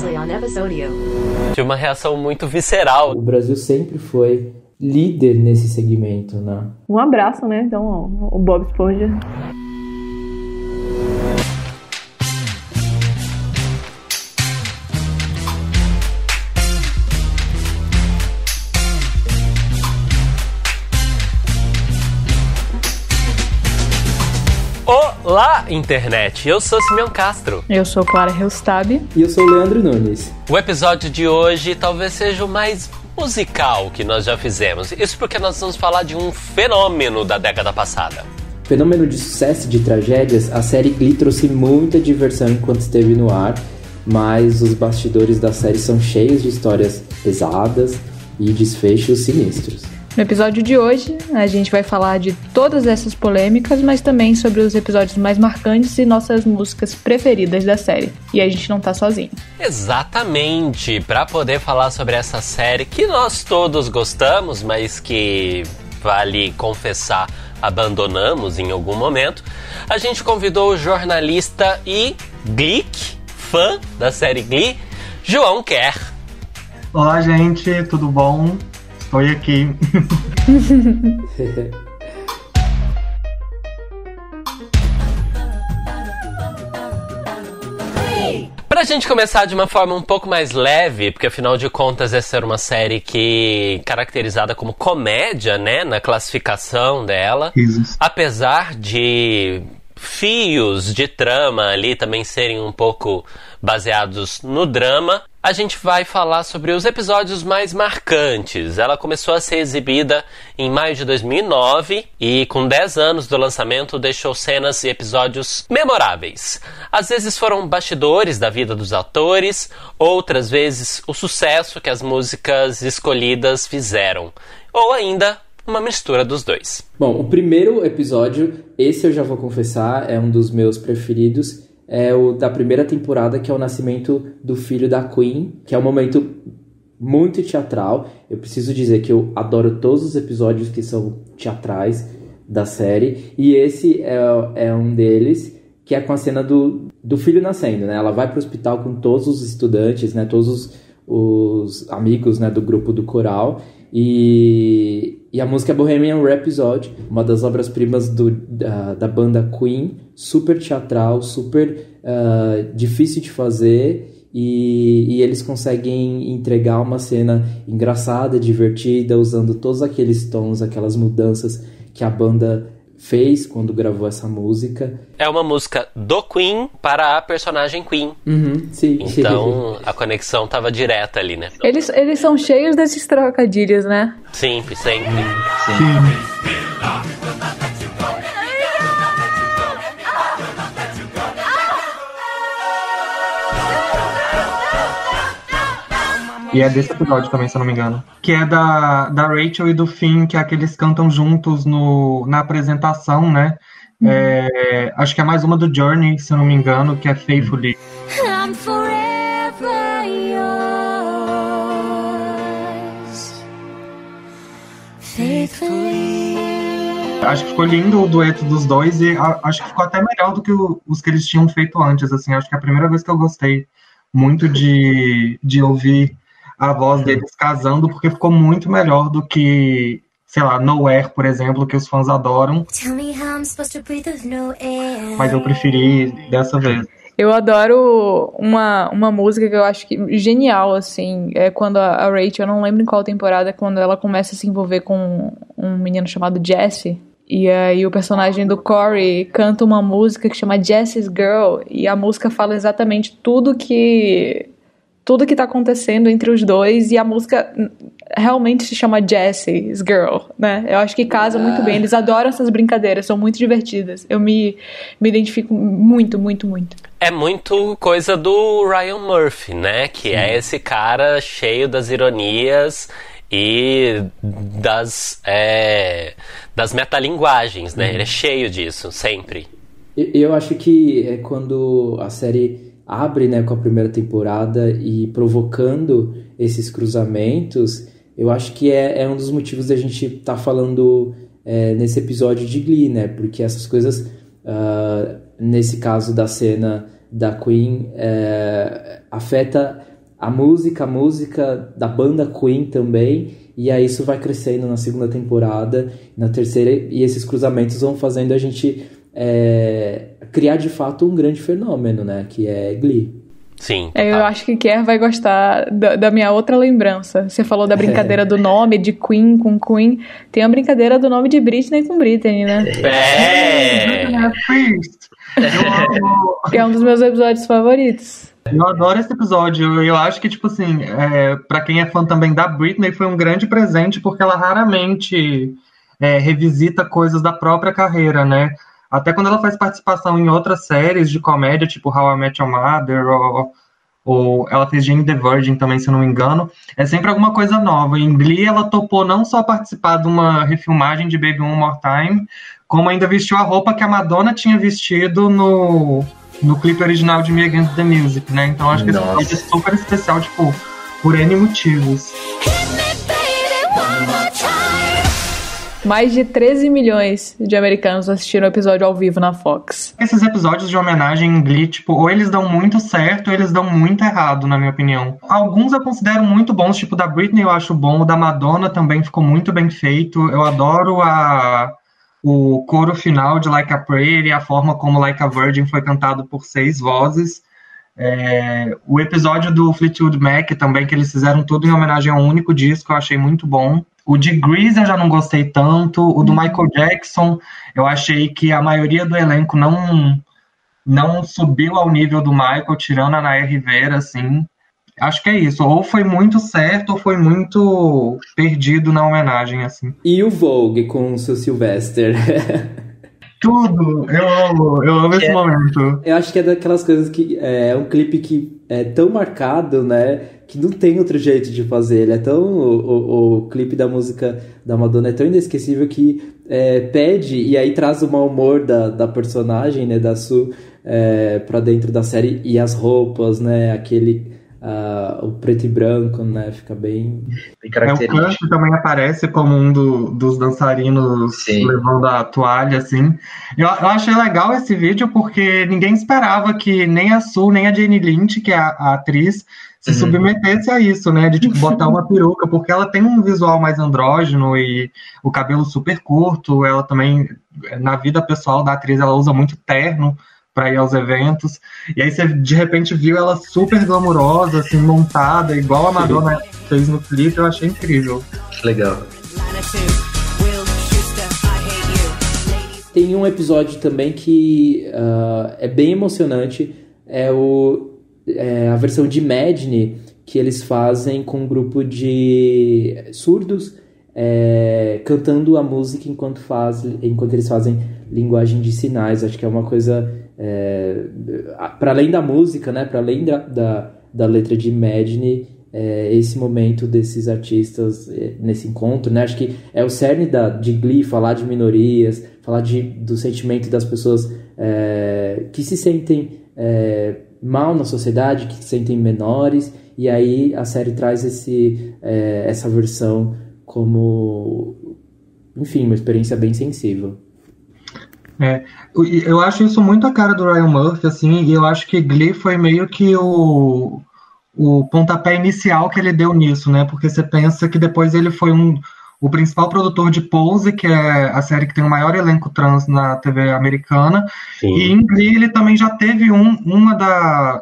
Previously on Episodio. De uma reação muito visceral. O Brasil sempre foi líder nesse segmento, né? Um abraço, né? Então, o Bob Esponja. Olá, internet! Eu sou Simeon Castro. Eu sou Clara Helstab. E eu sou o Leandro Nunes. O episódio de hoje talvez seja o mais musical que nós já fizemos. Isso porque nós vamos falar de um fenômeno da década passada. Fenômeno de sucesso e de tragédias, a série Glee trouxe muita diversão enquanto esteve no ar, mas os bastidores da série são cheios de histórias pesadas e desfechos sinistros. No episódio de hoje, a gente vai falar de todas essas polêmicas, mas também sobre os episódios mais marcantes e nossas músicas preferidas da série. E a gente não tá sozinho. Exatamente! Para poder falar sobre essa série que nós todos gostamos, mas que, vale confessar, abandonamos em algum momento, a gente convidou o jornalista e geek, fã da série Glee, João Kerr. Olá, gente, tudo bom? Estou aqui. Pra gente começar de uma forma um pouco mais leve, porque afinal de contas essa era uma série que caracterizada como comédia, né, na classificação dela. Isso. Apesar de fios de trama ali também serem um pouco baseados no drama, a gente vai falar sobre os episódios mais marcantes. Ela começou a ser exibida em maio de 2009 e com 10 anos do lançamento deixou cenas e episódios memoráveis. Às vezes foram bastidores da vida dos atores, outras vezes o sucesso que as músicas escolhidas fizeram, ou ainda uma mistura dos dois. Bom, o primeiro episódio, esse eu já vou confessar, é um dos meus preferidos. É o da primeira temporada, que é o nascimento do filho da Queen, que é um momento muito teatral. Eu preciso dizer que eu adoro todos os episódios que são teatrais da série. E esse é um deles, que é com a cena do filho nascendo, né? Ela vai para o hospital com todos os estudantes, né? Todos os amigos, né? Do grupo do coral. E a música é Bohemian Rhapsody, uma das obras-primas da banda Queen, super teatral, super difícil de fazer, e eles conseguem entregar uma cena engraçada, divertida, usando todos aqueles tons, aquelas mudanças que a banda fez quando gravou essa música. É uma música do Queen para a personagem Queen. Uhum, sim. Então a conexão tava direta ali, né? Eles são cheios desses trocadilhos, né? Sempre. E é desse episódio também, se eu não me engano. Que é da Rachel e do Finn, que é que eles cantam juntos na apresentação, né? Acho que é mais uma do Journey, se eu não me engano, que é Faithfully. I'm forever yours, faithfully. Acho que ficou lindo o dueto dos dois e acho que ficou até melhor do que os que eles tinham feito antes, assim. Acho que é a primeira vez que eu gostei muito de ouvir a voz deles casando, porque ficou muito melhor do que, sei lá, Nowhere, por exemplo, que os fãs adoram. Tell me how I'm supposed to breathe with no air. Mas eu preferi dessa vez. Eu adoro uma música que eu acho que genial, assim, é quando a Rachel, eu não lembro em qual temporada, quando ela começa a se envolver com um menino chamado Jesse. E aí o personagem do Corey canta uma música que chama Jesse's Girl, e a música fala exatamente tudo que tá acontecendo entre os dois, e a música realmente se chama Jesse's Girl, né? Eu acho que casa muito bem, eles adoram essas brincadeiras, são muito divertidas. Eu me identifico muito, muito, muito. É muito coisa do Ryan Murphy, né? Que é esse cara cheio das ironias e das metalinguagens, né? Ele é cheio disso, sempre. Eu acho que é quando a série abre, né, com a primeira temporada e provocando esses cruzamentos, eu acho que é um dos motivos da gente estar falando nesse episódio de Glee, né? Porque essas coisas, nesse caso da cena da Queen, afeta a música da banda Queen também, e aí isso vai crescendo na segunda temporada, na terceira, e esses cruzamentos vão fazendo a gente criar de fato um grande fenômeno, né, que é Glee. Sim. Eu acho que Kier vai gostar da minha outra lembrança. Você falou da brincadeira do nome, de Queen com Queen. Tem a brincadeira do nome de Britney com Britney, né? Que é um dos meus episódios favoritos. Eu adoro esse episódio. Eu acho que, tipo assim, pra quem é fã também da Britney, foi um grande presente, porque ela raramente revisita coisas da própria carreira, né? Até quando ela faz participação em outras séries de comédia, tipo How I Met Your Mother, ou ela fez Jane the Virgin também, se eu não me engano, é sempre alguma coisa nova. Em Glee, ela topou não só participar de uma refilmagem de Baby One More Time, como ainda vestiu a roupa que a Madonna tinha vestido no clipe original de Me Against the Music, né? Então acho que esse episódio é super especial, tipo, por N motivos. Mais de 13 milhões de americanos assistiram o episódio ao vivo na Fox. Esses episódios de homenagem em Glee, tipo, ou eles dão muito certo ou eles dão muito errado, na minha opinião. Alguns eu considero muito bons, tipo, da Britney eu acho bom, o da Madonna também ficou muito bem feito. Eu adoro o coro final de Like a Prayer e a forma como Like a Virgin foi cantado por 6 vozes. O episódio do Fleetwood Mac também, que eles fizeram tudo em homenagem a um único disco, eu achei muito bom. O de Grease eu já não gostei tanto. O do Michael Jackson, eu achei que a maioria do elenco não subiu ao nível do Michael, tirando a Naya Rivera, assim. Acho que é isso. Ou foi muito certo, ou foi muito perdido na homenagem, assim. E o Vogue com o seu Sylvester? Tudo! Eu amo esse momento. Eu acho que é daquelas coisas que é um clipe que é tão marcado, né? Que não tem outro jeito de fazer. Ele é tão. O clipe da música da Madonna é tão inesquecível que pede, e aí traz o mau humor da personagem, né? Da Sue, pra dentro da série. E as roupas, né? O preto e branco, né? Fica bem característico. O Kurt também aparece como um dos dançarinos. Sim. Levando a toalha, assim. Eu achei legal esse vídeo porque ninguém esperava que nem a Sue, nem a Jane Lynch, que é a atriz, se submetesse a isso, né? De tipo, botar uma peruca, porque ela tem um visual mais andrógeno e o cabelo super curto. Ela também, na vida pessoal da atriz, ela usa muito terno para ir aos eventos, e aí você de repente viu ela super glamurosa, assim, montada, igual a Madonna fez no clipe. Eu achei incrível. Legal. Tem um episódio também que é bem emocionante, a versão de Madney que eles fazem com um grupo de surdos cantando a música enquanto eles fazem linguagem de sinais. Acho que é uma coisa para além da música, né, para além da letra de Madney, esse momento desses artistas nesse encontro, né, acho que é o cerne de Glee, falar de minorias, falar do sentimento das pessoas que se sentem mal na sociedade, que se sentem menores, e aí a série traz essa versão como, enfim, uma experiência bem sensível. Eu acho isso muito a cara do Ryan Murphy, assim, e eu acho que Glee foi meio que o pontapé inicial que ele deu nisso, né? Porque você pensa que depois ele foi o principal produtor de Pose, que é a série que tem o maior elenco trans na TV americana. Sim. E em Glee ele também já teve uma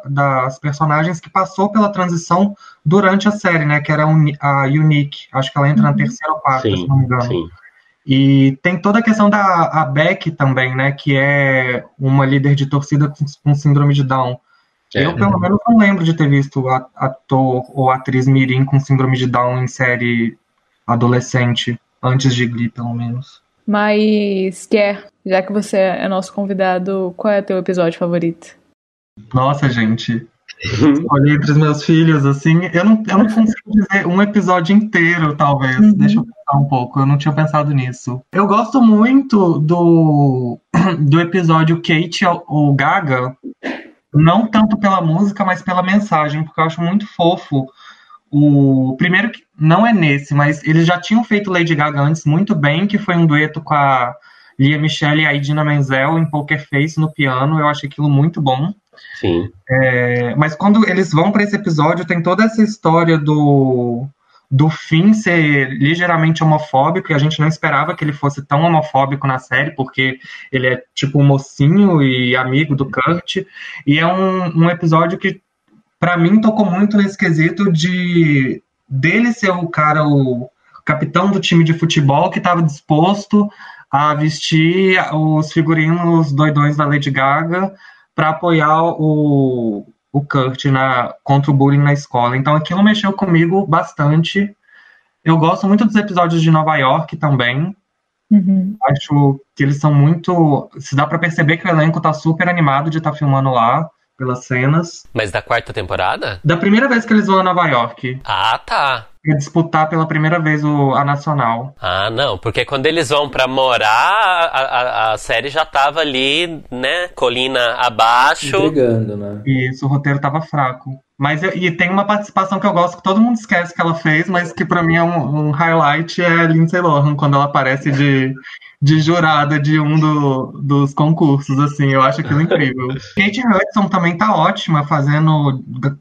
das personagens que passou pela transição durante a série, né? Que era a Unique. Acho que ela entra na terceira ou quarta, se não me engano. Sim. E tem toda a questão da Beck também, né? Que é uma líder de torcida com síndrome de Down. Eu, pelo menos, não lembro de ter visto ator ou atriz mirim com síndrome de Down em série adolescente, antes de Glee, pelo menos. Mas, já que você é nosso convidado, qual é o teu episódio favorito? Nossa, gente, olhei entre os meus filhos, assim, eu não consigo dizer um episódio inteiro, talvez. Deixa eu pensar um pouco, eu não tinha pensado nisso. Eu gosto muito do episódio Kate ou Gaga, não tanto pela música, mas pela mensagem, porque eu acho muito fofo. O primeiro, que não é nesse, mas eles já tinham feito Lady Gaga antes muito bem, que foi um dueto com a Lea Michele e a Idina Menzel em Poker Face no piano. Eu achei aquilo muito bom. Sim. Mas quando eles vão para esse episódio, tem toda essa história do Finn ser ligeiramente homofóbico, e a gente não esperava que ele fosse tão homofóbico na série, porque ele é tipo um mocinho e amigo do Kurt, e é um episódio que, pra mim, tocou muito nesse quesito dele ser o cara, o capitão do time de futebol que estava disposto a vestir os figurinos doidões da Lady Gaga para apoiar o Kurt contra o bullying na escola. Então aquilo mexeu comigo bastante. Eu gosto muito dos episódios de Nova York também. Uhum. Acho que eles são muito... Se dá pra perceber que o elenco tá super animado de estar filmando lá, pelas cenas. Mas da 4ª temporada? Da primeira vez que eles vão a Nova York. Ah, tá. Pra disputar pela primeira vez a Nacional. Ah, não, porque quando eles vão pra morar, a série já tava ali, né, colina abaixo. Entregando, né? Isso, o roteiro tava fraco. E tem uma participação que eu gosto, que todo mundo esquece que ela fez, mas que pra mim é um highlight, é a Lindsay Lohan, quando ela aparece de jurada de dos concursos, assim, eu acho aquilo incrível. Kate Hudson também tá ótima,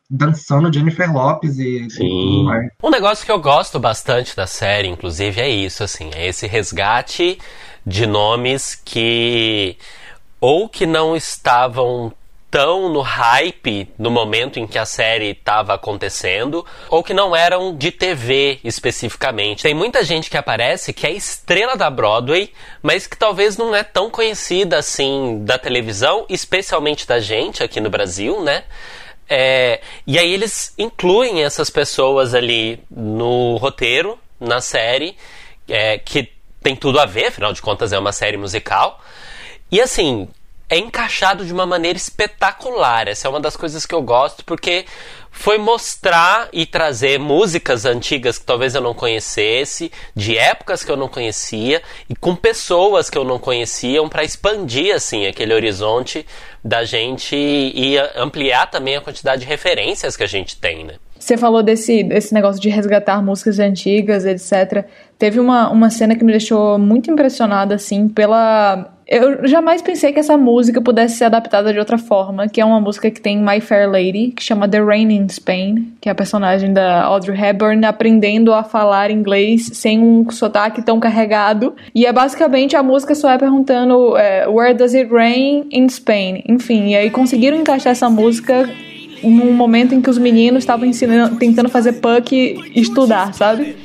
dançando Jennifer Lopez e... Sim. Um negócio que eu gosto bastante da série, inclusive, é isso, assim, é esse resgate de nomes que ou que não estavam tão no hype no momento em que a série estava acontecendo, ou que não eram de TV especificamente. Tem muita gente que aparece que é estrela da Broadway, mas que talvez não é tão conhecida assim da televisão, especialmente da gente aqui no Brasil, né? E aí eles incluem essas pessoas ali no roteiro, na série, que tem tudo a ver, afinal de contas é uma série musical. E assim, é encaixado de uma maneira espetacular. Essa é uma das coisas que eu gosto, porque foi mostrar e trazer músicas antigas que talvez eu não conhecesse, de épocas que eu não conhecia, e com pessoas que eu não conhecia, para expandir assim, aquele horizonte da gente e ampliar também a quantidade de referências que a gente tem, né? Você falou desse negócio de resgatar músicas antigas, etc. Teve uma cena que me deixou muito impressionada, assim, Eu jamais pensei que essa música pudesse ser adaptada de outra forma, que é uma música que tem My Fair Lady, que chama The Rain in Spain, que é a personagem da Audrey Hepburn aprendendo a falar inglês sem um sotaque tão carregado. E é basicamente a música só perguntando Where does it rain in Spain? Enfim, e aí conseguiram encaixar essa música num momento em que os meninos estavam tentando fazer Puck estudar, sabe?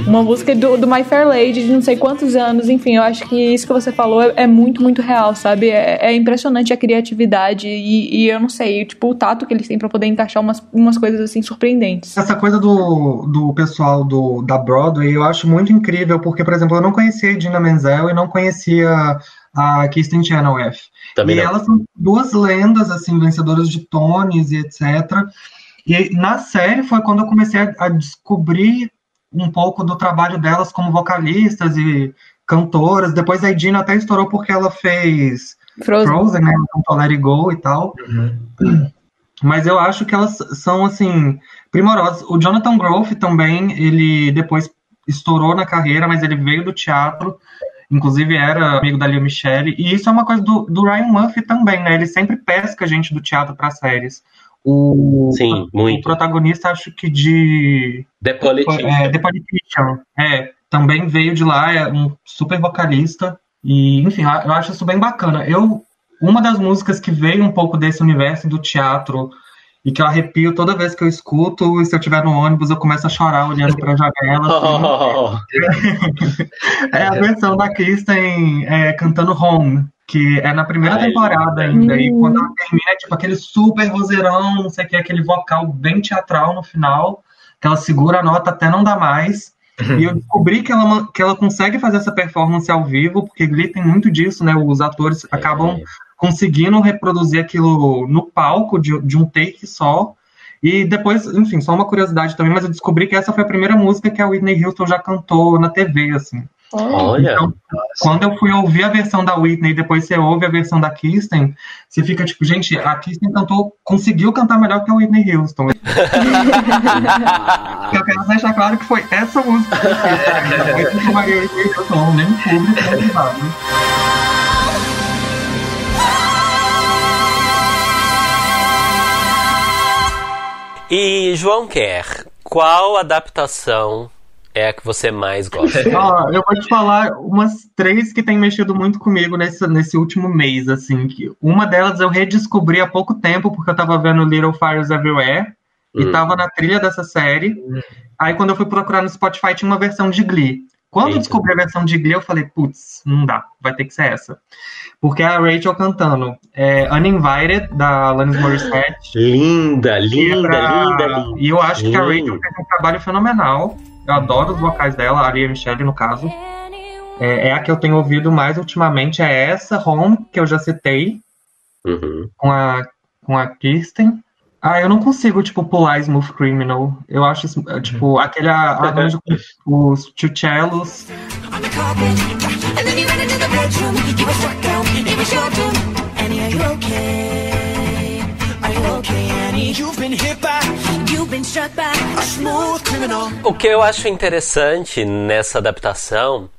Uma música do My Fair Lady de não sei quantos anos, enfim, eu acho que isso que você falou é muito, muito real, sabe? É impressionante a criatividade e eu não sei, tipo, o tato que eles têm pra poder encaixar umas coisas assim surpreendentes. Essa coisa do pessoal da Broadway eu acho muito incrível, porque, por exemplo, eu não conhecia a Idina Menzel e não conhecia a Kristen Chenoweth. Também e não. Elas são duas lendas, assim, vencedoras de Tonys e etc. E na série foi quando eu comecei a descobrir um pouco do trabalho delas como vocalistas e cantoras. Depois a Idina até estourou porque ela fez Frozen, né? Cantou Let It Go e tal. Mas eu acho que elas são, assim, primorosas. O Jonathan Groff também, ele depois estourou na carreira, mas ele veio do teatro. Inclusive era amigo da Lea Michele. E isso é uma coisa do Ryan Murphy também, né? Ele sempre pesca gente do teatro para séries. Sim, muito. O protagonista, acho que de... The Politician. The Politician. Também veio de lá, é um super vocalista. E, enfim, eu acho isso bem bacana. Uma das músicas que veio um pouco desse universo do teatro e que eu arrepio toda vez que eu escuto, e se eu estiver no ônibus eu começo a chorar olhando para a janela. Assim. É a versão da Kristen cantando Home, que é na primeira temporada ainda, e quando ela termina é tipo aquele super vozeirão, não sei o que, aquele vocal bem teatral no final, que ela segura a nota até não dar mais. E eu descobri que ela consegue fazer essa performance ao vivo, porque Glee tem muito disso, né? Os atores acabam conseguindo reproduzir aquilo no palco de um take só. E depois, enfim, só uma curiosidade também, mas eu descobri que essa foi a primeira música que a Whitney Houston já cantou na TV, assim. Olha! Então, quando eu fui ouvir a versão da Whitney e depois você ouve a versão da Kristen, você fica tipo, gente, a Kristen conseguiu cantar melhor que a Whitney Houston. Eu quero deixar claro que foi essa música que eu fiz. Maria Whitney Houston, nem público, nem privado. E João Quer, qual adaptação é a que você mais gosta? Ó, eu vou te falar umas 3 que têm mexido muito comigo nesse último mês, assim. Que uma delas eu redescobri há pouco tempo, porque eu tava vendo Little Fires Everywhere, e tava na trilha dessa série. Aí quando eu fui procurar no Spotify, tinha uma versão de Glee. Quando eu descobri a versão de Glee, eu falei, putz, não dá, vai ter que ser essa. Porque é a Rachel cantando Uninvited, da Alanis Morissette. Linda. E eu acho que a Rachel fez um trabalho fenomenal. Eu adoro os vocais dela, a Aria Michele, no caso. É a que eu tenho ouvido mais ultimamente, é essa, Home, que eu já citei, com a Kirsten. Eu não consigo, pular Smooth Criminal. Eu acho, aquele arranjo com os two cellos. O que eu acho interessante nessa adaptação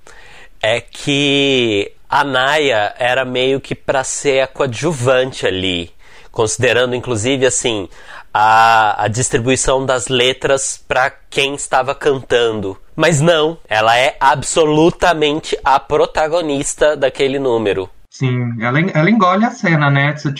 é que a Naya era meio que pra ser a coadjuvante ali, considerando inclusive assim a distribuição das letras para quem estava cantando. Mas não, ela é absolutamente a protagonista daquele número. Sim, ela engole a cena, né? Você,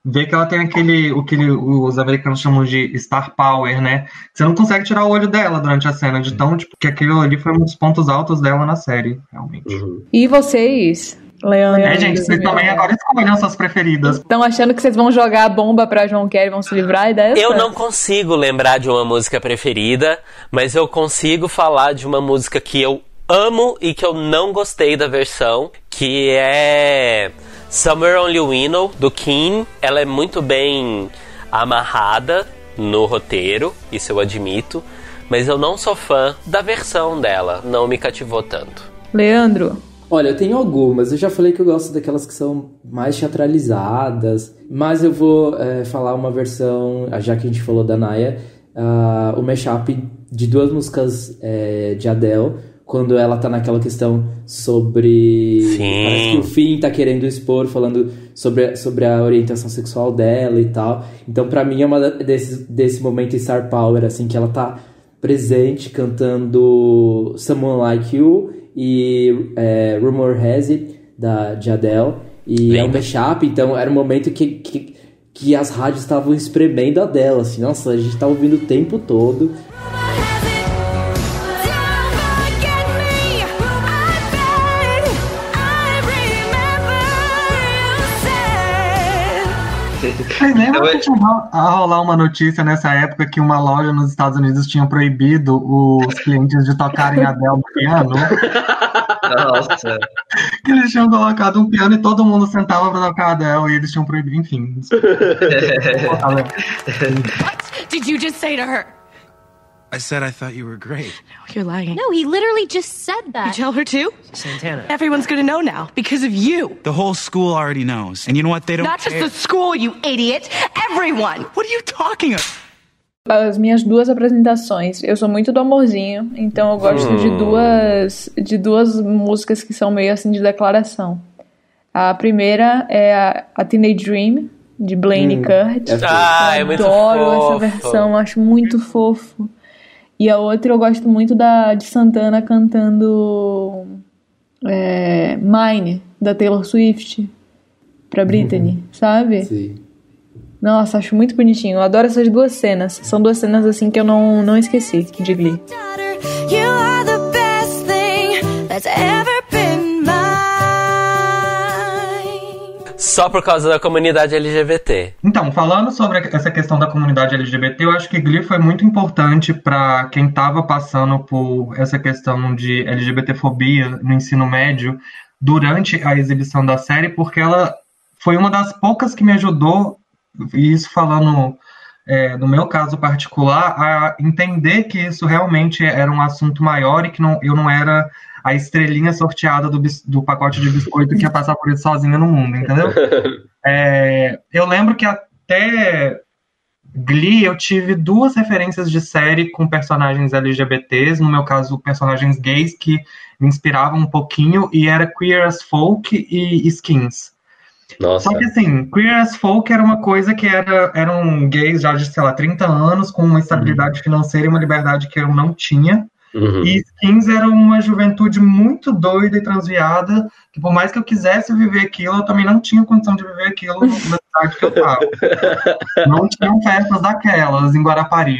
vê que ela tem o que os americanos chamam de star power, né? Você não consegue tirar o olho dela durante a cena, de tão, que aquilo ali foi um dos pontos altos dela na série, realmente. E vocês, Leandro? Gente, vocês também agora escolham suas preferidas. Estão achando que vocês vão jogar a bomba pra João Quer e vão se livrar dessa? Eu não consigo lembrar de uma música preferida, mas eu consigo falar de uma música que eu amo e que eu não gostei da versão, que é Somewhere Only We Know, do Keane. Ela é muito bem amarrada no roteiro, isso eu admito, mas eu não sou fã da versão dela, não me cativou tanto. Leandro? Olha, eu tenho algumas. Eu já falei que eu gosto daquelas que são mais teatralizadas, mas eu vou falar uma versão, já que a gente falou da Naya, o mashup de 2 músicas de Adele, quando ela tá naquela questão sobre... Sim. Parece que o Finn tá querendo expor, falando sobre a orientação sexual dela e tal. Então, pra mim, é uma desse momento Star Power, assim, que ela tá presente cantando Someone Like You e Rumor Has It, de Adele. E é um mashup, então era um momento que as rádios estavam espremendo a Adele, assim. Nossa, a gente tava ouvindo o tempo todo. Mas lembra que tinha a rolar uma notícia nessa época que uma loja nos Estados Unidos tinha proibido os clientes de tocarem Adele no piano? Nossa. Que eles tinham colocado um piano e todo mundo sentava pra tocar Adele e eles tinham proibido, enfim. What did you just say to her? I said I thought you were great. No, you're lying. No, he literally just said You that. tell her too? Santana. Everyone's gonna know now because of you. The whole school already knows. And you know what? They don't Not just care. the school, you idiot. Everyone. What are you talking about? As minhas 2 apresentações. Eu sou muito do amorzinho, então eu gosto de duas músicas que são meio assim de declaração. A primeira é a Teenage Dream, de Blaine Kurt. É muito Adoro fofo. essa versão, acho muito fofo. E a outra eu gosto muito de Santana cantando Mine, da Taylor Swift, pra Britney, sabe? Sim. Nossa, acho muito bonitinho. Eu adoro essas 2 cenas. São 2 cenas assim que eu não esqueci de Glee. Daughter, you are the best thing that's ever been mine. Só por causa da comunidade LGBT. Então, falando sobre essa questão da comunidade LGBT, eu acho que Glee foi muito importante para quem estava passando por essa questão de LGBTfobia no ensino médio durante a exibição da série, porque ela foi uma das poucas que me ajudou, e isso falando no meu caso particular, a entender que isso realmente era um assunto maior e que eu não era a estrelinha sorteada do pacote de biscoito que ia passar por isso sozinha no mundo, entendeu? Eu lembro que até Glee eu tive 2 referências de série com personagens LGBTs, no meu caso personagens gays que me inspiravam um pouquinho, e era Queer as Folk e Skins. Nossa. Só que assim, Queer as Folk era uma coisa que eram gays já de, sei lá, 30 anos, com uma estabilidade financeira e uma liberdade que eu não tinha. Uhum. E Skins era uma juventude muito doida e transviada, que por mais que eu quisesse viver aquilo, eu também não tinha condição de viver aquilo na cidade que eu tava. Não tinham festas daquelas em Guarapari.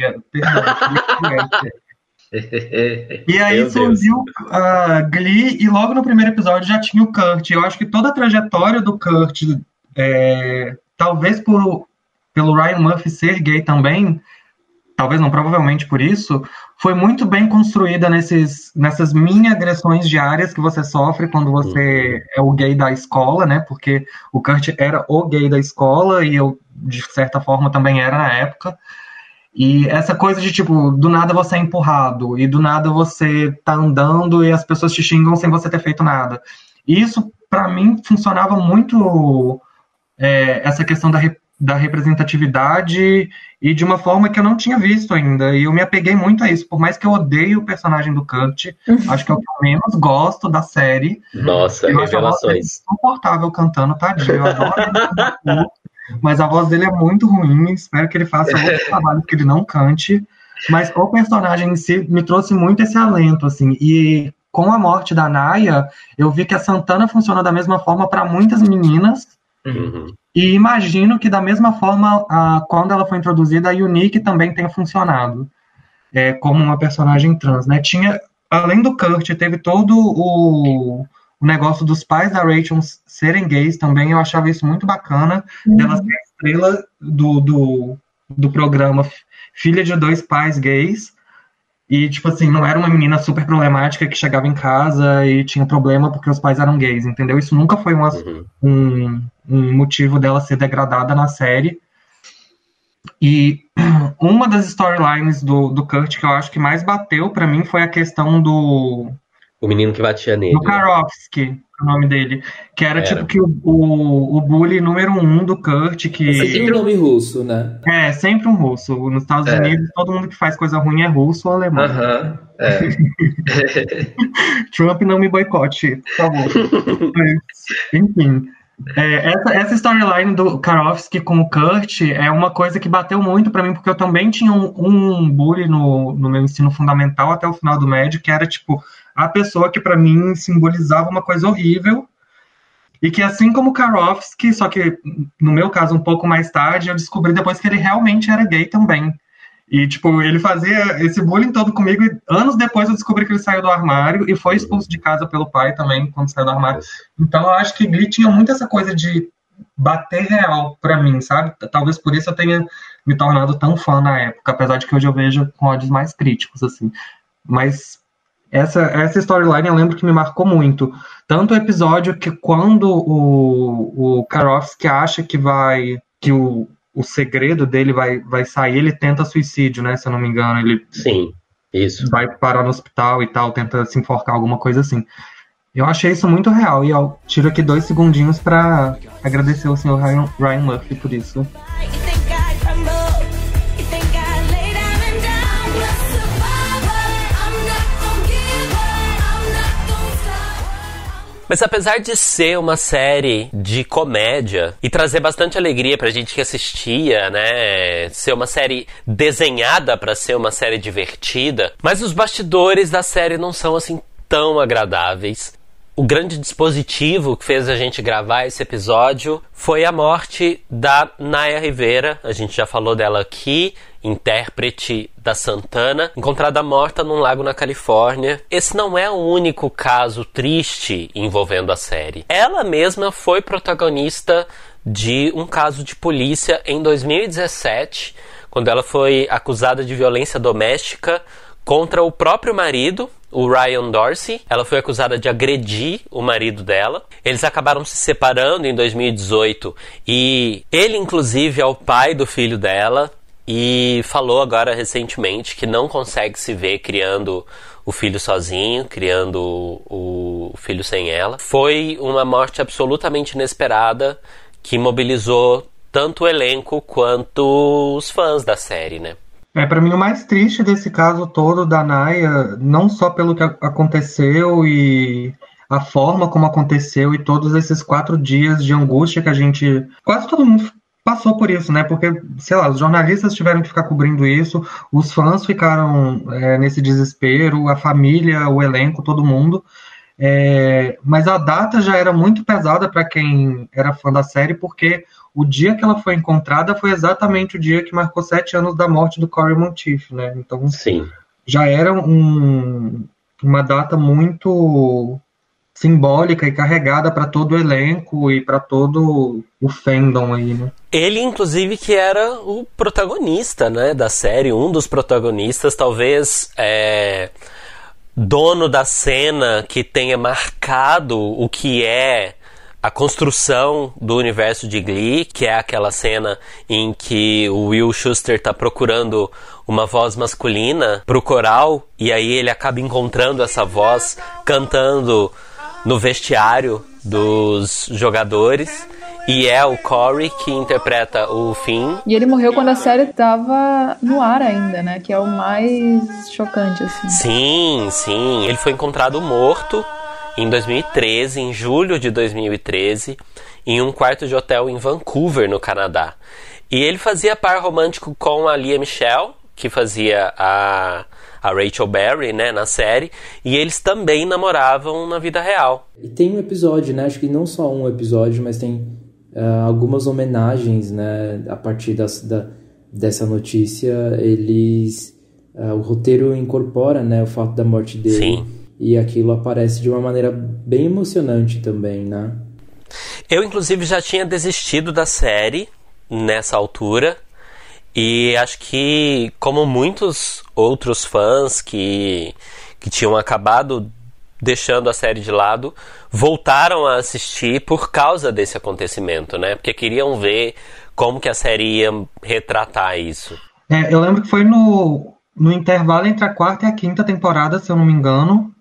E aí surgiu Glee, e logo no primeiro episódio já tinha o Kurt. Eu acho que toda a trajetória do Kurt, talvez pelo Ryan Murphy ser gay também, talvez não, provavelmente por isso, foi muito bem construída nessas mini agressões diárias que você sofre quando você é o gay da escola, né? Porque o Kurt era o gay da escola e eu, de certa forma, também era na época. E essa coisa de, tipo, do nada você é empurrado e do nada você tá andando e as pessoas te xingam sem você ter feito nada. E isso, pra mim, funcionava muito essa questão da representatividade e de uma forma que eu não tinha visto ainda. E eu me apeguei muito a isso. Por mais que eu odeie o personagem do Kurt, acho que é o que eu menos gosto da série. Nossa, eu revelações. Acho insuportável cantando, tadinho. Eu adoro ele, mas a voz dele é muito ruim. Espero que ele faça outro trabalho que ele não cante. Mas o personagem em si me trouxe muito esse alento, assim. E com a morte da Naya, eu vi que a Santana funciona da mesma forma para muitas meninas. Uhum. E imagino que da mesma forma, quando ela foi introduzida, a Unique também tenha funcionado como uma personagem trans, né? Além do Kurt, teve todo o negócio dos pais da Rachel serem gays também. Eu achava isso muito bacana, dela ser a estrela do programa Filha de Dois Pais Gays. E, tipo assim, não era uma menina super problemática que chegava em casa e tinha problema porque os pais eram gays, entendeu? Isso nunca foi um motivo dela ser degradada na série. E uma das storylines do Kurt que eu acho que mais bateu pra mim foi a questão do... O menino que batia nele. Do Karofsky, o nome dele. Que era tipo que o bully número 1 do Kurt. Que... É sempre um nome russo, né? É, sempre um russo. Nos Estados Unidos, todo mundo que faz coisa ruim é russo ou alemão. Aham, Trump não me boicote, por favor. Mas, enfim. Essa storyline do Karofsky com o Kurt é uma coisa que bateu muito pra mim, porque eu também tinha um bully no meu ensino fundamental até o final do médio, que era tipo a pessoa que pra mim simbolizava uma coisa horrível, e que assim como o Karofsky, só que no meu caso um pouco mais tarde, eu descobri depois que ele realmente era gay também. E tipo, ele fazia esse bullying todo comigo, e anos depois eu descobri que ele saiu do armário e foi expulso de casa pelo pai também quando saiu do armário. Então eu acho que Glee tinha muito essa coisa de bater real pra mim, sabe? Talvez por isso eu tenha me tornado tão fã na época, apesar de que hoje eu vejo com olhos mais críticos, assim. Mas essa storyline eu lembro que me marcou muito. Tanto o episódio que quando o Karofsky acha que o segredo dele vai sair, ele tenta suicídio, né? Se eu não me engano, ele Sim, isso. Vai parar no hospital e tal, tenta se enforcar, alguma coisa assim. Eu achei isso muito real, e eu tiro aqui 2 segundinhos pra agradecer ao senhor Ryan Murphy por isso. Mas apesar de ser uma série de comédia e trazer bastante alegria pra gente que assistia, né? Ser uma série desenhada pra ser uma série divertida, mas os bastidores da série não são assim tão agradáveis. O grande dispositivo que fez a gente gravar esse episódio foi a morte da Naya Rivera. A gente já falou dela aqui, intérprete da Santana, encontrada morta num lago na Califórnia. Esse não é o único caso triste envolvendo a série. Ela mesma foi protagonista de um caso de polícia em 2017, quando ela foi acusada de violência doméstica contra o próprio marido, o Ryan Dorsey. Ela foi acusada de agredir o marido dela. Eles acabaram se separando em 2018 e ele, inclusive, é o pai do filho dela e falou agora recentemente que não consegue se ver criando o filho sozinho, criando o filho sem ela. Foi uma morte absolutamente inesperada que mobilizou tanto o elenco quanto os fãs da série, né? Pra mim o mais triste desse caso todo da Naya, não só pelo que aconteceu e a forma como aconteceu e todos esses 4 dias de angústia que a gente... Quase todo mundo passou por isso, né? Porque, sei lá, os jornalistas tiveram que ficar cobrindo isso, os fãs ficaram nesse desespero, a família, o elenco, todo mundo. Mas a data já era muito pesada para quem era fã da série, porque o dia que ela foi encontrada foi exatamente o dia que marcou 7 anos da morte do Cory Monteith, né? Então, Sim. já era uma data muito simbólica e carregada para todo o elenco e para todo o fandom aí, né? Ele, inclusive, que era o protagonista, né, da série, um dos protagonistas, talvez dono da cena que tenha marcado o que é a construção do universo de Glee, que é aquela cena em que o Will Schuester tá procurando uma voz masculina pro coral, e aí ele acaba encontrando essa voz cantando no vestiário dos jogadores, e é o Cory que interpreta o Finn. E ele morreu quando a série tava no ar ainda, né? Que é o mais chocante, assim. Sim, sim. Ele foi encontrado morto em 2013, em julho de 2013, em um quarto de hotel em Vancouver, no Canadá. E ele fazia par romântico com a Lea Michele, que fazia a Rachel Berry, né, na série, e eles também namoravam na vida real. E tem um episódio, né, acho que não só um episódio, mas tem algumas homenagens, né, a partir dessa notícia, o roteiro incorpora, né, o fato da morte dele. Sim. E aquilo aparece de uma maneira bem emocionante também, né? Eu, inclusive, já tinha desistido da série nessa altura, e acho que, como muitos outros fãs que tinham acabado deixando a série de lado, voltaram a assistir por causa desse acontecimento, né? Porque queriam ver como que a série ia retratar isso. Eu lembro que foi no intervalo entre a 4ª e a 5ª temporada, se eu não me engano,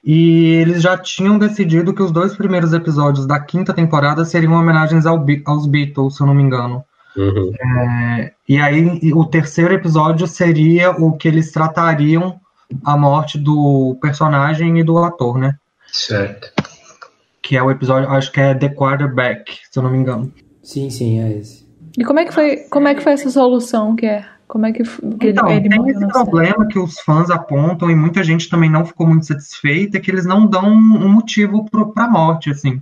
e eles já tinham decidido que os 2 primeiros episódios da 5ª temporada seriam homenagens aos Beatles, se eu não me engano. Uhum. E aí o 3º episódio seria o que eles tratariam a morte do personagem e do ator, né? Certo. Que é o episódio, acho que é The Quarterback, se eu não me engano. Sim, é esse. E como é que foi essa solução Como é que então, ele tem esse problema que os fãs apontam e muita gente também não ficou muito satisfeita, que eles não dão um motivo pra morte, assim.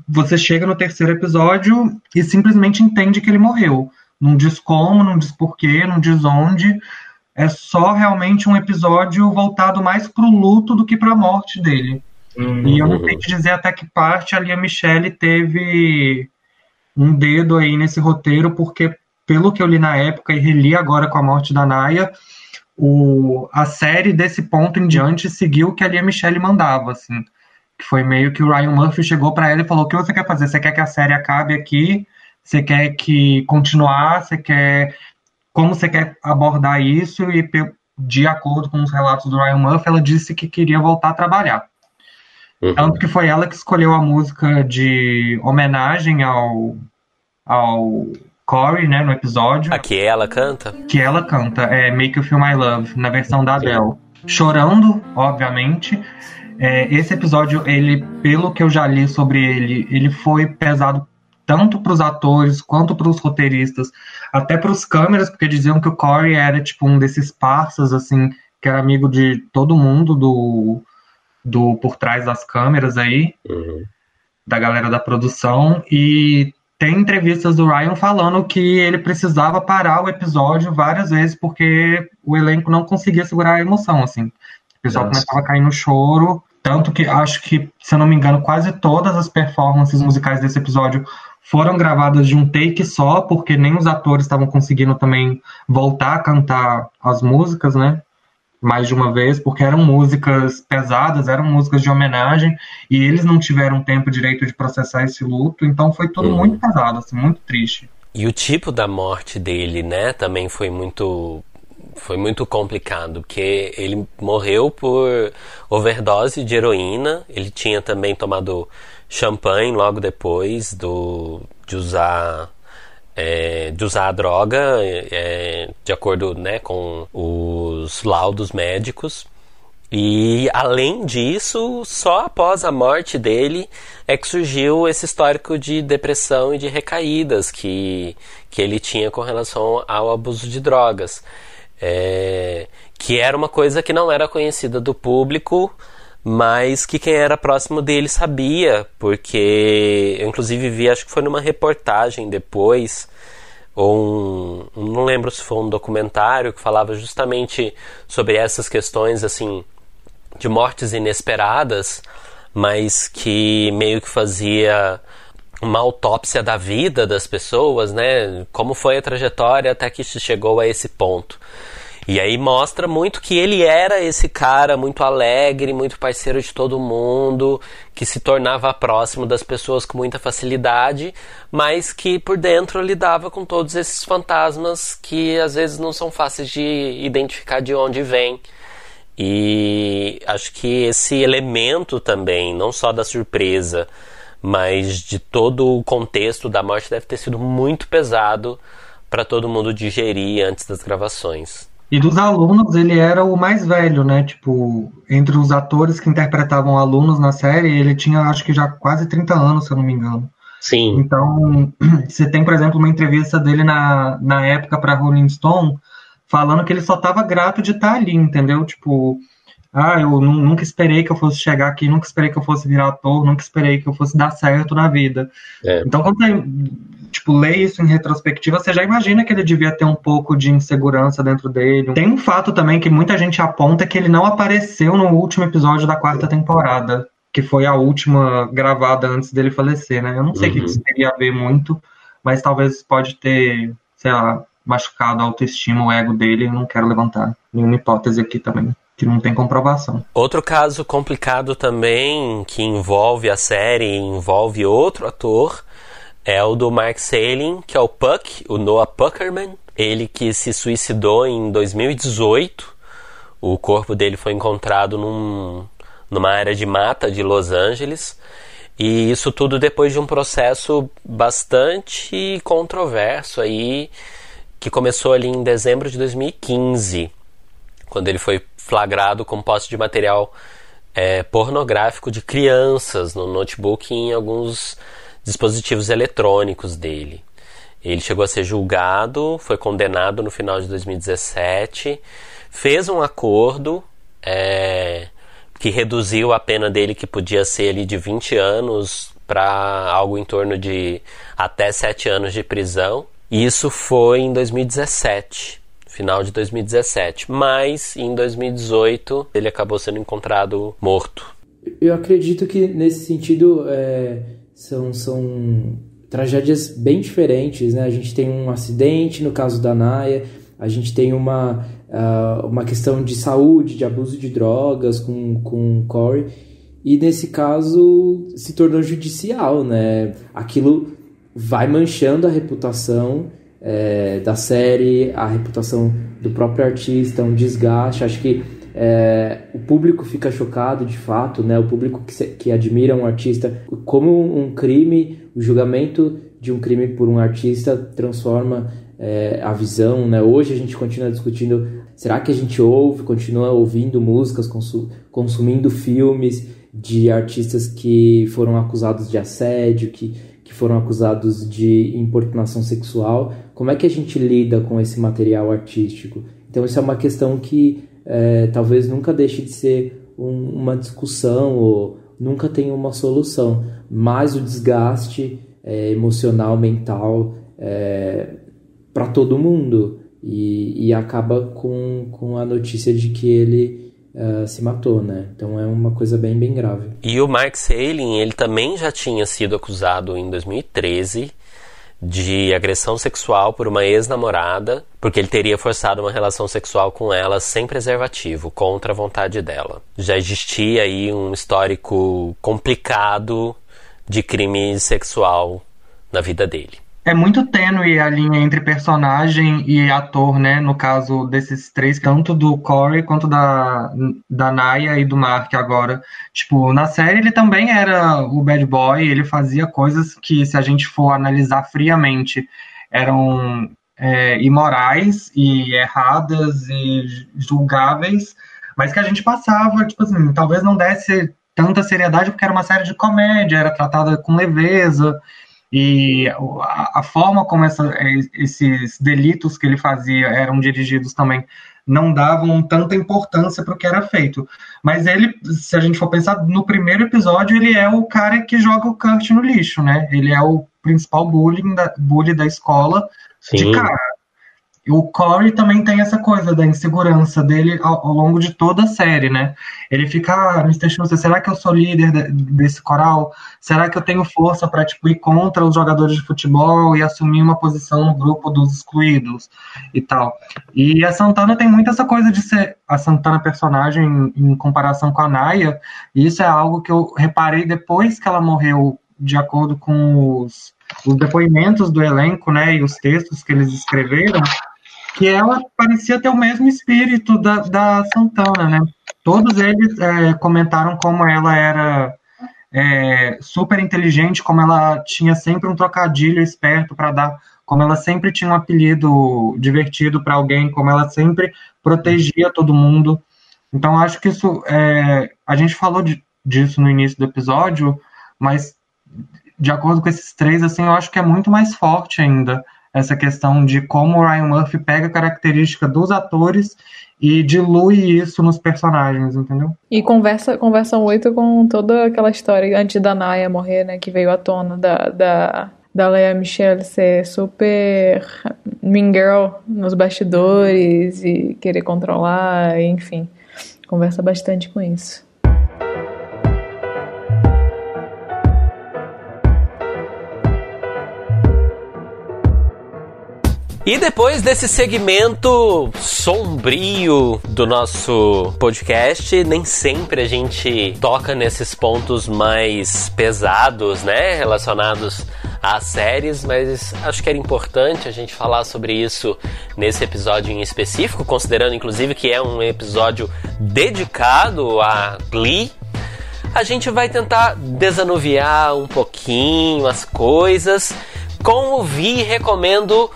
Você chega no 3º episódio e simplesmente entende que ele morreu. Não diz como, não diz porquê, não diz onde. É só realmente um episódio voltado mais pro luto do que pra morte dele. E eu não sei te dizer até que parte a Lea Michele teve um dedo aí nesse roteiro, porque pelo que eu li na época e reli agora com a morte da Naya, a série desse ponto em diante seguiu o que a Lea Michele mandava, assim. Que foi meio que o Ryan Murphy chegou pra ela e falou: o que você quer fazer? Você quer que a série acabe aqui? Você quer que continuar? Como você quer abordar isso? E de acordo com os relatos do Ryan Murphy, ela disse que queria voltar a trabalhar. Uhum. Tanto que foi ela que escolheu a música de homenagem ao Cory, né, no episódio. A que ela canta? Que ela canta, Make You Feel My Love, na versão da Adele. Chorando, obviamente. Esse episódio, pelo que eu já li sobre ele foi pesado tanto para os atores quanto para os roteiristas, até para os câmeras, porque diziam que o Cory era tipo um desses parças, assim, que era amigo de todo mundo do por trás das câmeras aí, da galera da produção, e tem entrevistas do Ryan falando que ele precisava parar o episódio várias vezes porque o elenco não conseguia segurar a emoção, assim. O pessoal começava a cair no choro, tanto que acho que, se eu não me engano, quase todas as performances musicais desse episódio foram gravadas de um take só, porque nem os atores estavam conseguindo também voltar a cantar as músicas, né? Mais de uma vez, porque eram músicas pesadas, eram músicas de homenagem, e eles não tiveram tempo direito de processar esse luto, então foi tudo muito pesado, assim, muito triste. E o tipo da morte dele, né, também foi muito complicado, porque ele morreu por overdose de heroína, ele tinha também tomado champanhe logo depois de usar a droga, de acordo, né, com os laudos médicos. E, além disso, só após a morte dele é que surgiu esse histórico de depressão e de recaídas que ele tinha com relação ao abuso de drogas. Que era uma coisa que não era conhecida do público, mas que quem era próximo dele sabia, porque eu inclusive vi, acho que foi numa reportagem depois, ou não lembro se foi um documentário que falava justamente sobre essas questões assim de mortes inesperadas, mas que meio que fazia uma autópsia da vida das pessoas, né? Como foi a trajetória até que se chegou a esse ponto. E aí mostra muito que ele era esse cara muito alegre, muito parceiro de todo mundo, que se tornava próximo das pessoas com muita facilidade, mas que por dentro lidava com todos esses fantasmas que às vezes não são fáceis de identificar de onde vêm. E acho que esse elemento também, não só da surpresa, mas de todo o contexto da morte, deve ter sido muito pesado para todo mundo digerir antes das gravações. E dos alunos, ele era o mais velho, né? Tipo, entre os atores que interpretavam alunos na série, ele tinha, acho que já quase 30 anos, se eu não me engano. Sim. Então, você tem, por exemplo, uma entrevista dele na época para Rolling Stone, falando que ele só estava grato de estar ali, entendeu? Tipo, eu nunca esperei que eu fosse chegar aqui, nunca esperei que eu fosse virar ator, nunca esperei que eu fosse dar certo na vida. Então, quando você lê isso em retrospectiva, você já imagina que ele devia ter um pouco de insegurança dentro dele. Tem um fato também que muita gente aponta, que ele não apareceu no último episódio da 4ª temporada, que foi a última gravada antes dele falecer, né? Eu não sei o que isso teria a ver muito, mas talvez pode ter, sei lá, machucado a autoestima, o ego dele. Eu não quero levantar nenhuma hipótese aqui também, que não tem comprovação. Outro caso complicado também, que envolve a série e envolve outro ator, é o do Mark Salling, que é o Puck, o Noah Puckerman. Ele que se suicidou em 2018. O corpo dele foi encontrado numa área de mata de Los Angeles. E isso tudo depois de um processo bastante controverso aí, que começou ali em dezembro de 2015, quando ele foi flagrado com posse de material pornográfico de crianças no notebook e em alguns dispositivos eletrônicos dele. Ele chegou a ser julgado, foi condenado no final de 2017, fez um acordo que reduziu a pena dele, que podia ser ali de 20 anos para algo em torno de até 7 anos de prisão. E isso foi em 2017, final de 2017. Mas em 2018 ele acabou sendo encontrado morto. Eu acredito que nesse sentido são tragédias bem diferentes, né? A gente tem um acidente no caso da Naya, a gente tem uma questão de saúde, de abuso de drogas com Corey, e nesse caso se tornou judicial, né? Aquilo vai manchando a reputação da série, a reputação do próprio artista, um desgaste. Acho que o público fica chocado de fato, né? O público que admira um artista, como um crime, o julgamento de um crime por um artista transforma a visão, né? Hoje a gente continua discutindo, será que a gente continua ouvindo músicas, consumindo filmes de artistas que foram acusados de assédio, que foram acusados de importunação sexual? Como é que a gente lida com esse material artístico? Então isso é uma questão que talvez nunca deixe de ser uma discussão, ou nunca tenha uma solução, mas o desgaste emocional, mental, para todo mundo, e acaba com a notícia de que ele se matou, né? Então é uma coisa bem, bem grave. E o Mark Salling, ele também já tinha sido acusado em 2013 de agressão sexual por uma ex-namorada, porque ele teria forçado uma relação sexual com ela sem preservativo, contra a vontade dela. Já existia aí um histórico complicado de crime sexual na vida dele. É muito tênue a linha entre personagem e ator, né? No caso desses três, tanto do Corey quanto da Naya e do Mark agora. Tipo, na série ele também era o bad boy, ele fazia coisas que, se a gente for analisar friamente, eram imorais e erradas e julgáveis, mas que a gente passava, tipo assim, talvez não desse tanta seriedade, porque era uma série de comédia, era tratada com leveza, e a forma como esses delitos que ele fazia eram dirigidos também não davam tanta importância para o que era feito. Mas ele, se a gente for pensar, no primeiro episódio, ele é o cara que joga o Kurt no lixo, né? Ele é o principal bully da escola. Sim. De cara. O Corey também tem essa coisa da insegurança dele ao longo de toda a série, né? Ele fica, Mr. Schuster, será que eu sou líder desse coral? Será que eu tenho força para ir contra os jogadores de futebol e assumir uma posição no grupo dos excluídos e tal? E a Santana tem muito essa coisa de ser a Santana personagem em comparação com a Naya, e isso é algo que eu reparei depois que ela morreu, de acordo com os depoimentos do elenco, né, e os textos que eles escreveram, que ela parecia ter o mesmo espírito da Santana, né? Todos eles comentaram como ela era super inteligente, como ela tinha sempre um trocadilho esperto para dar, como ela sempre tinha um apelido divertido para alguém, como ela sempre protegia todo mundo. Então, acho que isso... a gente falou disso no início do episódio, mas, de acordo com esses três, assim, eu acho que é muito mais forte ainda essa questão de como o Ryan Murphy pega a característica dos atores e dilui isso nos personagens, entendeu? E conversa muito com toda aquela história antes da Naya morrer, né, que veio à tona da Lea Michele ser super mean girl nos bastidores e querer controlar, enfim, conversa bastante com isso. E depois desse segmento sombrio do nosso podcast, nem sempre a gente toca nesses pontos mais pesados, né, relacionados às séries, mas acho que era importante a gente falar sobre isso nesse episódio em específico, considerando inclusive que é um episódio dedicado a Glee. A gente vai tentar desanuviar um pouquinho as coisas com o Vi Recomendo,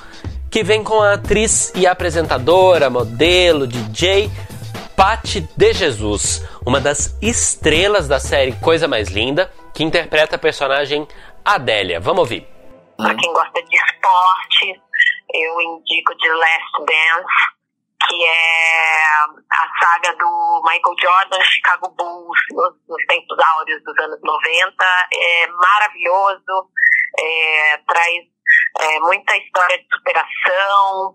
que vem com a atriz e apresentadora, modelo, DJ, Paty de Jesus, uma das estrelas da série Coisa Mais Linda, que interpreta a personagem Adélia. Vamos ouvir. Pra quem gosta de esporte, eu indico The Last Dance, que é a saga do Michael Jordan, Chicago Bulls, nos tempos áureos dos anos 90. É maravilhoso, traz muita história de superação,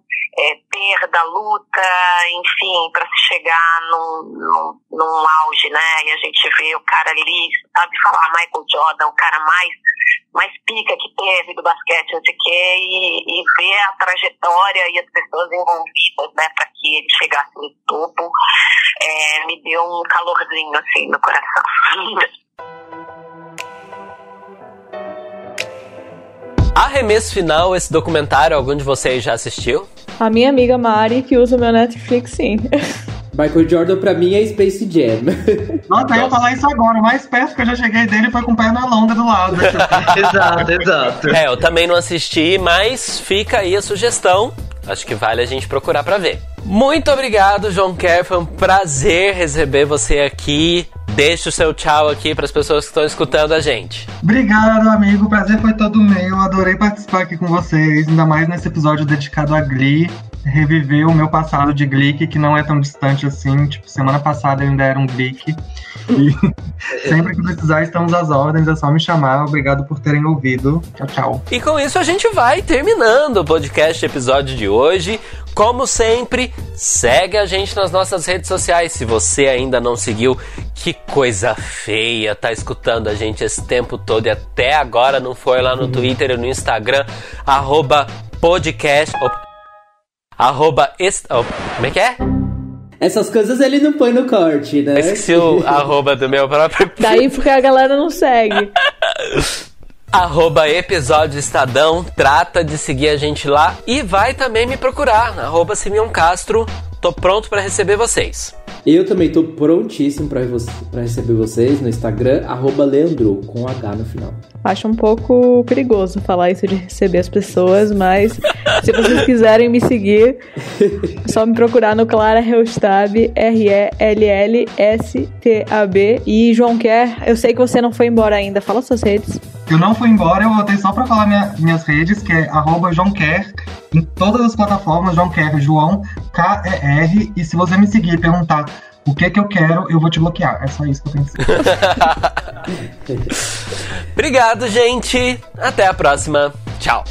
perda, luta, enfim, para se chegar num auge, né? E a gente vê o cara ali, sabe falar Michael Jordan, o cara mais pica que teve do basquete, não sei o quê, e ver a trajetória e as pessoas envolvidas, né, para que ele chegasse no topo, me deu um calorzinho, assim, no coração. Arremesso Final, esse documentário, algum de vocês já assistiu? A minha amiga Mari, que usa o meu Netflix, sim. Michael Jordan, pra mim, é Space Jam. Nossa, eu ia falar isso agora. O mais perto que eu já cheguei dele foi com perna longa do lado. Exato. Eu também não assisti, mas fica aí a sugestão. Acho que vale a gente procurar pra ver. Muito obrigado, João Kerr. Foi um prazer receber você aqui. Deixa o seu tchau aqui para as pessoas que estão escutando a gente. Obrigado, amigo. O prazer foi todo meu. Adorei participar aqui com vocês. Ainda mais nesse episódio dedicado a Glee. Reviver o meu passado de Glick, que não é tão distante assim. Tipo, semana passada eu ainda era um Glick. E sempre que precisar, estamos às ordens. É só me chamar. Obrigado por terem ouvido. Tchau, tchau. E com isso a gente vai terminando o podcast episódio de hoje. Como sempre, segue a gente nas nossas redes sociais. Se você ainda não seguiu, que coisa feia tá escutando a gente esse tempo todo e até agora não foi lá no Twitter e no Instagram, @podcast, como é que é? Essas coisas ele não põe no corte, né? Eu esqueci o @ do meu próprio... Daí porque a galera não segue. @episódio Estadão, trata de seguir a gente lá e vai também me procurar, @Simeon Castro, tô pronto pra receber vocês. Eu também tô prontíssimo pra receber vocês no Instagram, @Leandro, com H no final. Acho um pouco perigoso falar isso de receber as pessoas, mas se vocês quiserem me seguir, é só me procurar no Clara Hellstab, RELLSTAB. E João Kerr, eu sei que você não foi embora ainda, fala suas redes. Eu não fui embora, eu voltei só pra falar minhas redes, que é @JoãoKerr, em todas as plataformas, João Kerr, João, K-E-R, e se você me seguir e perguntar o que eu quero, eu vou te bloquear. É só isso que eu tenho que dizer. Obrigado, gente. Até a próxima. Tchau.